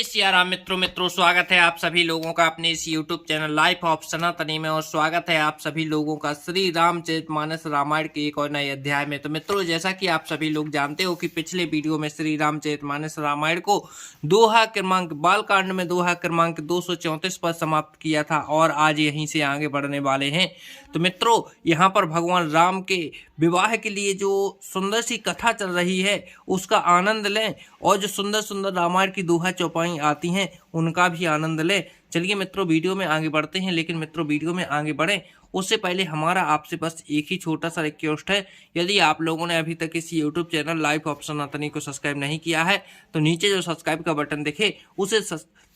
सिया राम मित्रों स्वागत है आप सभी लोगों का अपने इस YouTube चैनल लाइफ ऑफ सनातनी में। और स्वागत है आप सभी लोगों का श्री रामचरितमानस रामायण के एक और नए अध्याय में। तो मित्रों, जैसा कि आप सभी लोग जानते हो कि पिछले वीडियो में श्री रामचरितमानस रामायण को दोहा क्रमांक बालकांड में दोहा क्रमांक 234 पर समाप्त किया था और आज यहीं से आगे बढ़ने वाले हैं। तो मित्रों, यहाँ पर भगवान राम के विवाह के लिए जो सुंदर सी कथा चल रही है उसका आनंद लें और जो सुंदर सुंदर रामायण की दोहा चौपाई आती हैं उनका भी आनंद लें। चलिए मित्रों, वीडियो में आगे बढ़ते हैं। लेकिन मित्रों, वीडियो में आगे बढ़ें उससे पहले हमारा आपसे बस एक ही छोटा सा रिक्वेस्ट है। यदि आप लोगों ने अभी तक इस यूट्यूब चैनल लाइफ ऑफ सनातनी को सब्सक्राइब नहीं किया है तो नीचे जो सब्सक्राइब का बटन दिखे उसे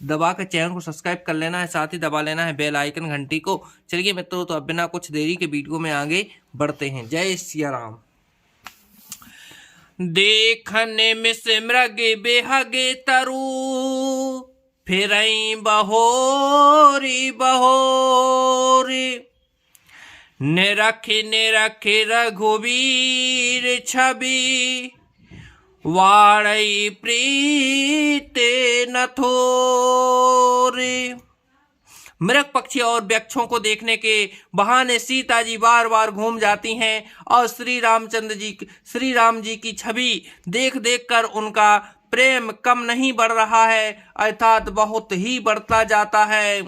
दबा कर चैनल को सब्सक्राइब कर लेना है, साथ ही दबा लेना है बेल आइकन घंटी को। चलिए मित्रों, तो अब बिना कुछ देरी के वीडियो में आगे बढ़ते हैं। जय सिया राम। देखने में सिमरग बेहगे तरु फिरई बहोरी बहोरी निरखी रघुवीर छवि वाड़ई प्रीते न थोरी। मृग पक्षी और वृक्षों को देखने के बहाने सीता जी बार बार घूम जाती हैं और श्री राम जी की छवि देख देख कर उनका प्रेम कम नहीं बढ़ रहा है, अर्थात बहुत ही बढ़ता जाता है।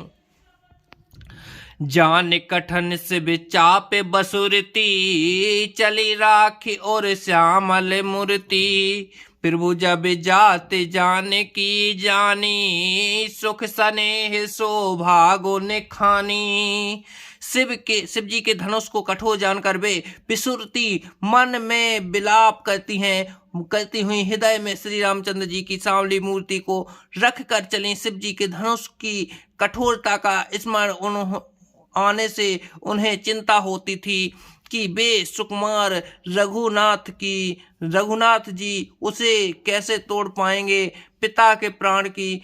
जान कठन से बिचाप बसुरती चली राखी और श्यामल मूर्ति प्रभु जब जाते जाने की जानी सुख स्नेह शोभा गो निखानी। शिव जी के धनुष को कठोर जानकर वे बिसुरती मन में विलाप करती हुई हृदय में श्री रामचंद्र जी की सांवली मूर्ति को रख कर चली। शिव जी के धनुष की कठोरता का स्मरण आने से उन्हें चिंता होती थी कि वे सुकुमार रघुनाथ जी उसे कैसे तोड़ पाएंगे। पिता के प्राण की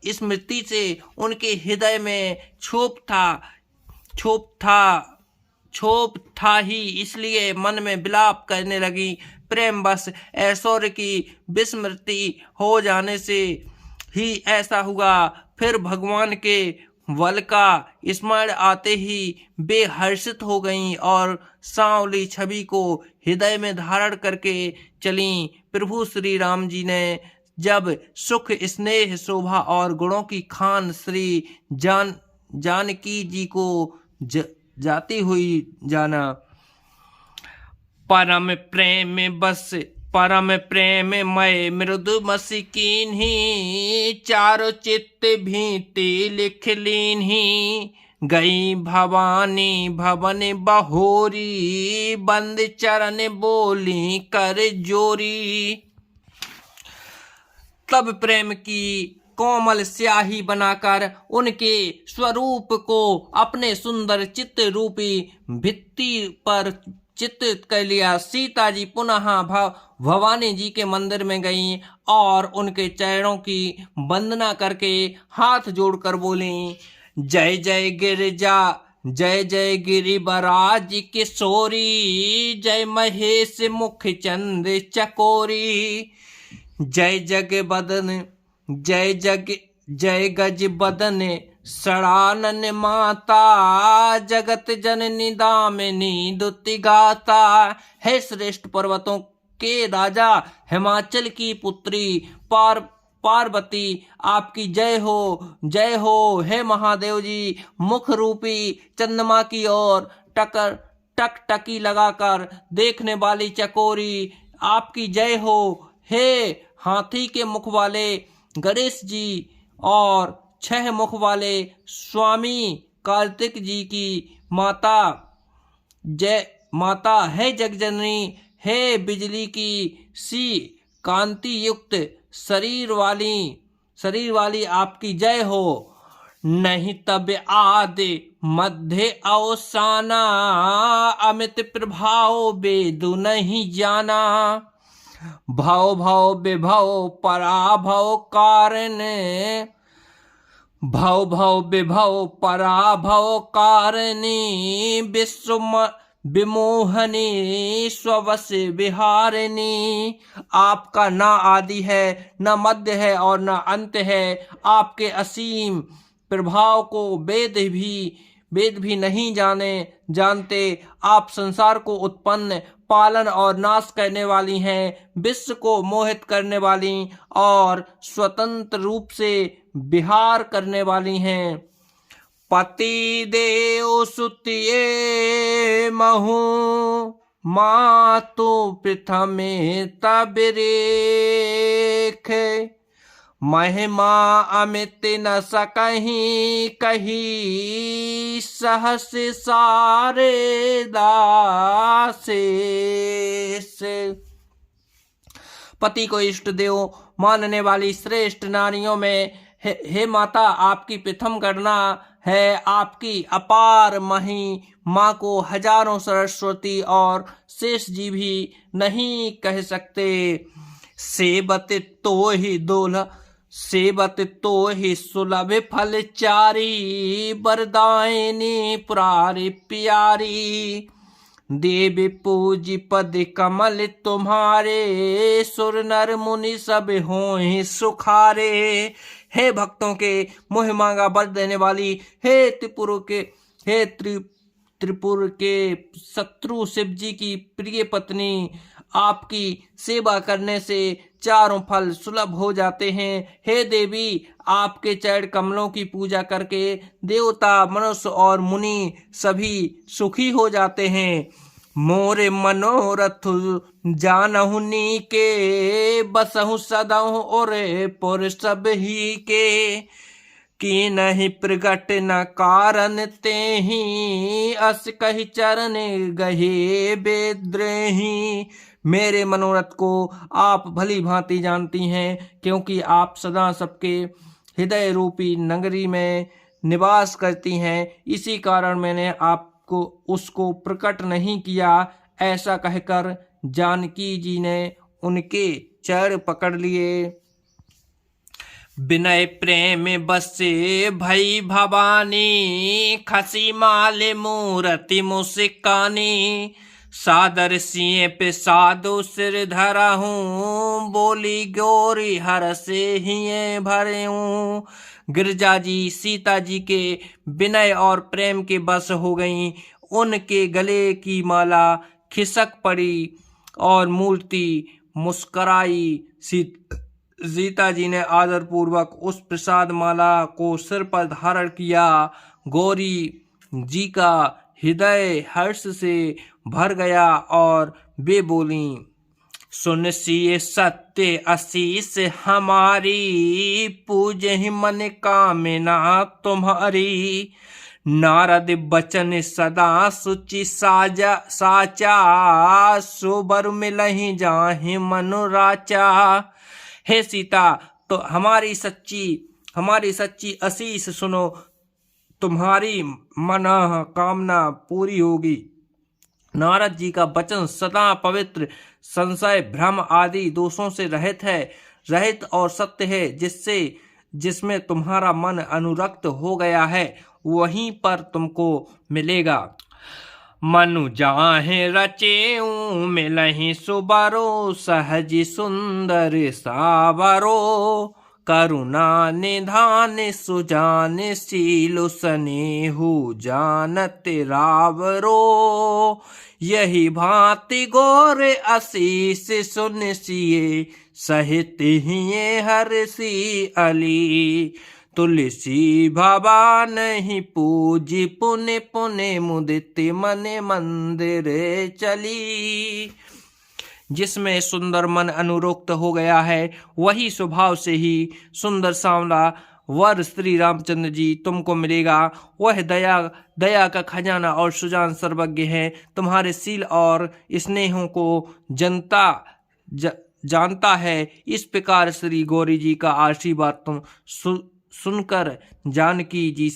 स्मृति से उनके हृदय में क्षोभ था ही, इसलिए मन में विलाप करने लगी। प्रेम बस ऐश्वर्य की विस्मृति हो जाने से ही ऐसा हुआ। फिर भगवान के वल का स्मरण आते ही वे हर्षित हो गईं और सांवली छवि को हृदय में धारण करके चलीं। प्रभु श्री राम जी ने जब सुख स्नेह शोभा और गुणों की खान श्री जानकी जी को जाती हुई जाना। परम प्रेम मय मृदु मसिकीन ही चारो चित्त भीति लिख लीन ही गई भवानी भवन बहोरी बंद चरण बोली कर जोरी। तब प्रेम की कोमल स्याही बनाकर उनके स्वरूप को अपने सुंदर चित्त रूपी भित्ति पर चित्रित कर लिया। सीता जी पुनः भवानी जी के मंदिर में गईं और उनके चरणों की वंदना करके हाथ जोड़कर बोली, जय जय गिरिजा जय जय गिरिबराज किशोरी जय महेश मुख चंद चकोरी जय जग बदन जय गज बदन षडानन माता जगत जननी दामिनी दुति गाता। है श्रेष्ठ पर्वतों के राजा हिमाचल की पुत्री पार्वती आपकी जय हो। हे महादेव जी, मुख रूपी चंद्रमा की ओर टकटकी लगाकर देखने वाली चकोरी आपकी जय हो। हे हाथी के मुख वाले गणेश जी और 6 मुख वाले स्वामी कार्तिक जी की माता जय माता है जगजननी। हे बिजली की सी कांति युक्त शरीर वाली आपकी जय हो। नहीं तब आदि मध्य अवसाना अमित प्रभाव वेदु नहीं जाना। भव विभव पराभव कारण भव विभव पराभव कारणी विमोहनी स्ववश विहारिणी। आपका ना आदि है, न मध्य है और न अंत है। आपके असीम प्रभाव को वेद भी नहीं जानते। आप संसार को उत्पन्न, पालन और नाश करने वाली हैं, विश्व को मोहित करने वाली और स्वतंत्र रूप से विहार करने वाली हैं। पति देव सुतिये महु, मातु प्रथमे तबरेख। महिमा अमित न सकहीं कही, सहस सारे दासेस। पति को इष्ट देव मानने वाली श्रेष्ठ नारियों में हे माता, आपकी प्रथम गणना है। आपकी अपार महिमा को हजारों सरस्वती और शेष जी भी नहीं कह सकते। सेवत तो ही सुलभ फल चारी, वरदायिनी पुरारी प्यारी। देवी पूज पद कमल तुम्हारे, सुर नर मुनि सब हों सुखारे। हे भक्तों के मोह मांगा वर देने वाली, हे त्रिपुर के शत्रु शिव जी की प्रिय पत्नी, आपकी सेवा करने से चारों फल सुलभ हो जाते हैं। हे देवी, आपके चरण कमलों की पूजा करके देवता, मनुष्य और मुनि सभी सुखी हो जाते हैं। मोरे मनोरथ जानहु नीके, बसहु सदाहु और पुर सब ही के। की नहीं प्रगट न कारण ते ही, अस कही चरण गहे बेद्रेही। मेरे मनोरथ को आप भली भांति जानती हैं, क्योंकि आप सदा सबके हृदय रूपी नगरी में निवास करती हैं। इसी कारण मैंने आपको उसको प्रकट नहीं किया। ऐसा कहकर जानकी जी ने उनके चरण पकड़ लिए। विनय प्रेम बसे भई भवानी, खसी माले मूर्ति मुस्कानी। सादर सिए पे साधु सिर धरा हूँ, बोली गौरी हर से हिये भरे हूँ। गिरजा जी सीता जी के विनय और प्रेम के बस हो गईं। उनके गले की माला खिसक पड़ी और मूर्ति मुस्कराई। सीता जी ने आदर पूर्वक उस प्रसाद माला को सिर पर धारण किया। गौरी जी का हृदय हर्ष से भर गया और वे बोली, सुन सिए सत्य आशीष हमारी, पूजे ही मन कामना तुम्हारी। नारद बचन सदा सुचि साचा, सोबर मिलहि जाहि मनु राचा। हे सीता, तो हमारी सच्ची आशीष सुनो, तुम्हारी मन कामना पूरी होगी। नारद जी का वचन सदा पवित्र, संशय भ्रम आदि दोषों से रहित और सत्य है। जिसमें तुम्हारा मन अनुरक्त हो गया है, वहीं पर तुमको मिलेगा। मनु जाहे रचेऊ मिलहि सुबरो, सहज सुंदर सावरो। करुणा निधान सुजान शील, स्नेहु जानत रावरो। यही भांति गौर आशीष सुन सिए, सहित हिये हर्षि अली। तुलसी भवान ही पूजी, पुने पुने मुदित मन मंदिर चली। जिसमें सुंदर मन अनुरक्त हो गया है, वही स्वभाव से ही सुंदर सांवला वर श्री रामचंद्र जी तुमको मिलेगा। वह दया का खजाना और सुजान सर्वज्ञ है। तुम्हारे शील और स्नेहों को जानता है। इस प्रकार श्री गौरी जी का आशीर्वाद तुम सुनकर जानकी जी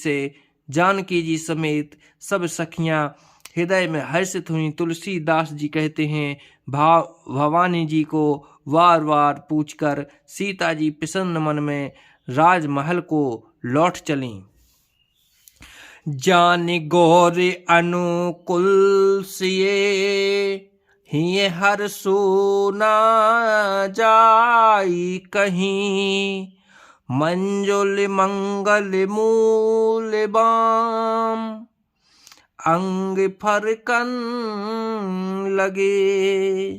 समेत सब सखियां हृदय में हर्षित हुई। तुलसीदास जी कहते हैं, भवानी जी को वार वार पूछकर सीता जी प्रसन्न मन में राजमहल को लौट चलीं। जान गौर अनुकुल सिए हिय हर सोना जाई कहीं, मंजुल मंगल मूल बाम अंग फरकन लगे।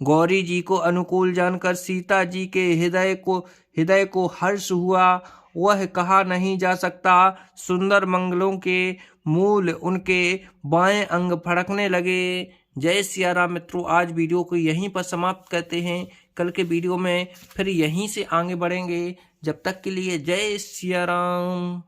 गौरी जी को अनुकूल जानकर सीता जी के हृदय को हर्ष हुआ। वह कहा नहीं जा सकता। सुंदर मंगलों के मूल उनके बाएं अंग फड़कने लगे। जय सिया राम मित्रों, आज वीडियो को यहीं पर समाप्त करते हैं। कल के वीडियो में फिर यहीं से आगे बढ़ेंगे। जब तक के लिए जय सिया राम।